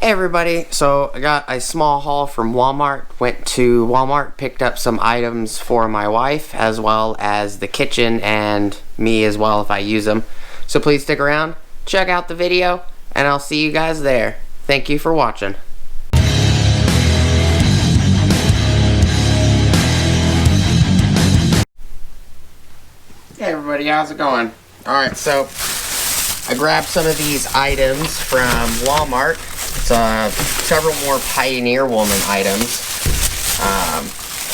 Hey everybody, so I got a small haul from Walmart. Went to Walmart, picked up some items for my wife as well as the kitchen and me as well if I use them. So please stick around, check out the video, and I'll see you guys there. Thank you for watching. Hey everybody, how's it going? Alright, so I grabbed some of these items from Walmart. It's several more Pioneer Woman items.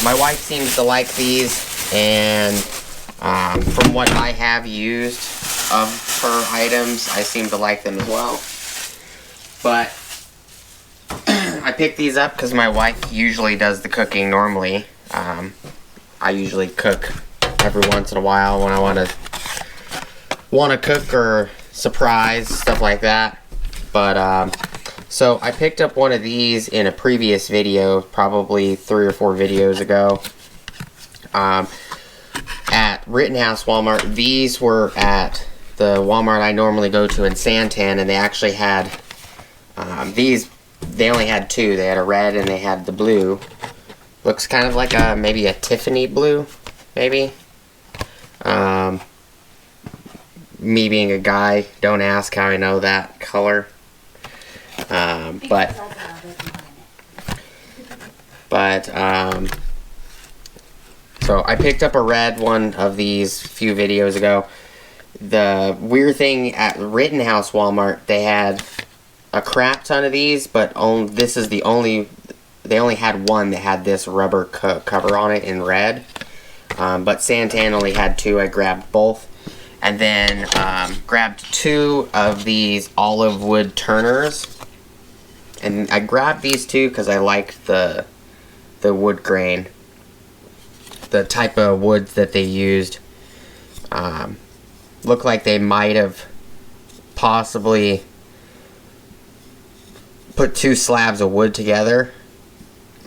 My wife seems to like these, and from what I have used of her items, I seem to like them as well. But I picked these up because my wife usually does the cooking normally. I usually cook every once in a while when I want to cook or surprise, stuff like that. But so I picked up one of these in a previous video, probably 3 or 4 videos ago, at Rittenhouse Walmart. These were at the Walmart I normally go to in Santan, and they actually had these. They only had 2. They had a red and they had the blue. Looks kind of like maybe a Tiffany blue, maybe. Me being a guy, don't ask how I know that color. So I picked up a red one of these a few videos ago. The weird thing at Rittenhouse Walmart, they had a crap ton of these, but this is the only. They only had one that had this rubber cover on it in red. But Santan only had 2. I grabbed both. And then grabbed 2 of these olive wood turners. And I grabbed these 2 because I liked the wood grain. The type of wood that they used. Looked like they might have possibly put 2 slabs of wood together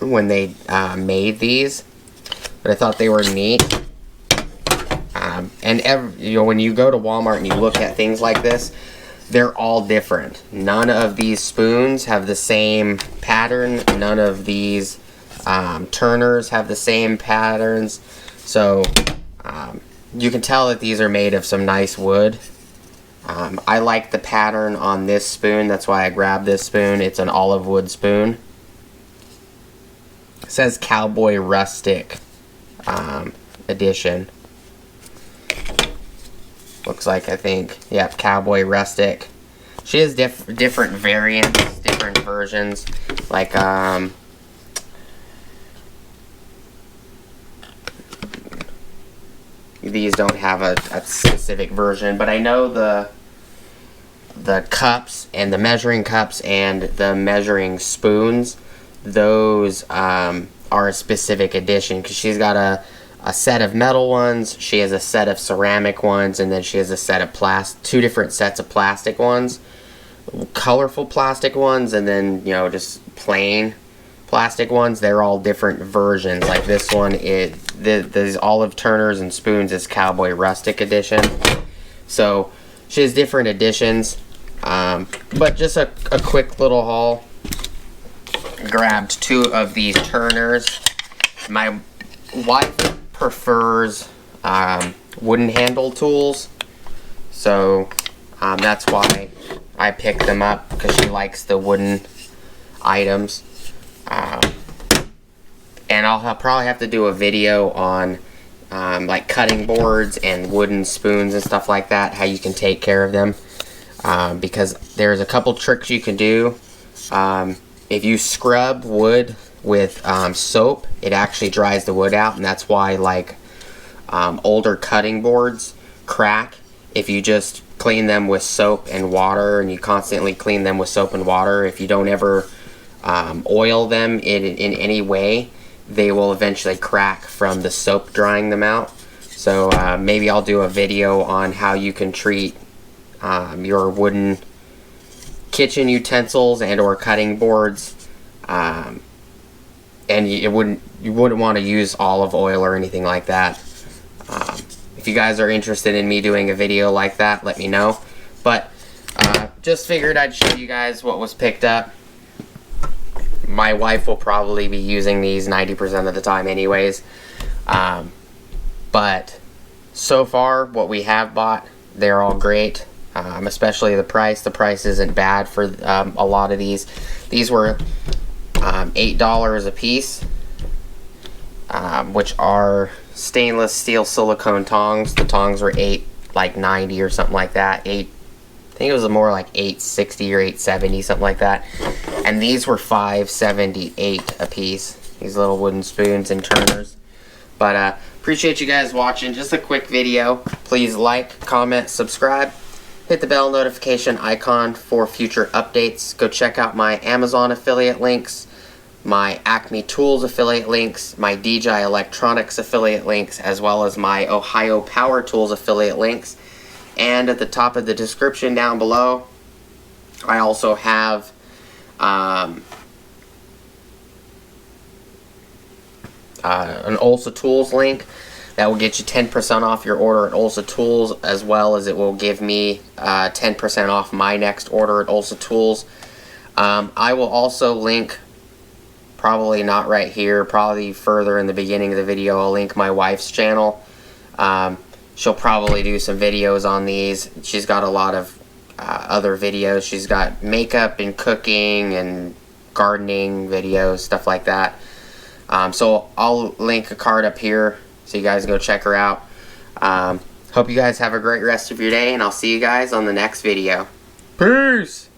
when they made these. But I thought they were neat. And when you go to Walmart and you look at things like this, they're all different. None of these spoons have the same pattern. None of these turners have the same patterns. So you can tell that these are made of some nice wood. I like the pattern on this spoon. That's why I grabbed this spoon. It's an olive wood spoon. It says Cowboy Rustic edition. Looks like, I think, yep, Cowboy Rustic. She has different variants, different versions. Like, these don't have a specific version, but I know the cups and the measuring cups and the measuring spoons, those are a specific edition, because she's got a set of metal ones, she has a set of ceramic ones, and then she has a set of 2 different sets of plastic ones, colorful plastic ones, and then, you know, just plain plastic ones. They're all different versions. Like this one, these olive turners and spoons is Cowboy Rustic edition. So she has different editions, but just a quick little haul. Grabbed 2 of these turners. My wife prefers wooden handle tools, so that's why I picked them up, because she likes the wooden items. And I'll probably have to do a video on like cutting boards and wooden spoons and stuff like that, how you can take care of them, because there's a couple tricks you can do. If you scrub wood with soap, it actually dries the wood out, and that's why, like, older cutting boards crack if you just clean them with soap and water, and you constantly clean them with soap and water. If you don't ever oil them in any way, they will eventually crack from the soap drying them out. So maybe I'll do a video on how you can treat your wooden kitchen utensils and or cutting boards, and you wouldn't want to use olive oil or anything like that. If you guys are interested in me doing a video like that, let me know. But just figured I'd show you guys what was picked up. my wife will probably be using these 90% of the time anyways. But so far, what we have bought, they're all great. Especially the price. The price isn't bad for a lot of these. These were $8 a piece, which are stainless steel silicone tongs. The tongs were $8.90 or something like that. I think it was more like $8.60 or $8.70, something like that. And these were $5.78 a piece. These little wooden spoons and turners. But appreciate you guys watching. Just a quick video. Please like, comment, subscribe. Hit the bell notification icon for future updates. Go check out my Amazon affiliate links, my Acme Tools affiliate links, my DJI Electronics affiliate links, as well as my Ohio Power Tools affiliate links. And at the top of the description down below, I also have an Ulsa Tools link that will get you 10% off your order at Ulsa Tools, as well as it will give me 10% off my next order at Ulsa Tools. I will also link, probably not right here, probably further in the beginning of the video, I'll link my wife's channel. She'll probably do some videos on these. She's got a lot of other videos. She's got makeup and cooking and gardening videos, stuff like that. So I'll link a card up here so you guys go check her out. Hope you guys have a great rest of your day, and I'll see you guys on the next video. Peace!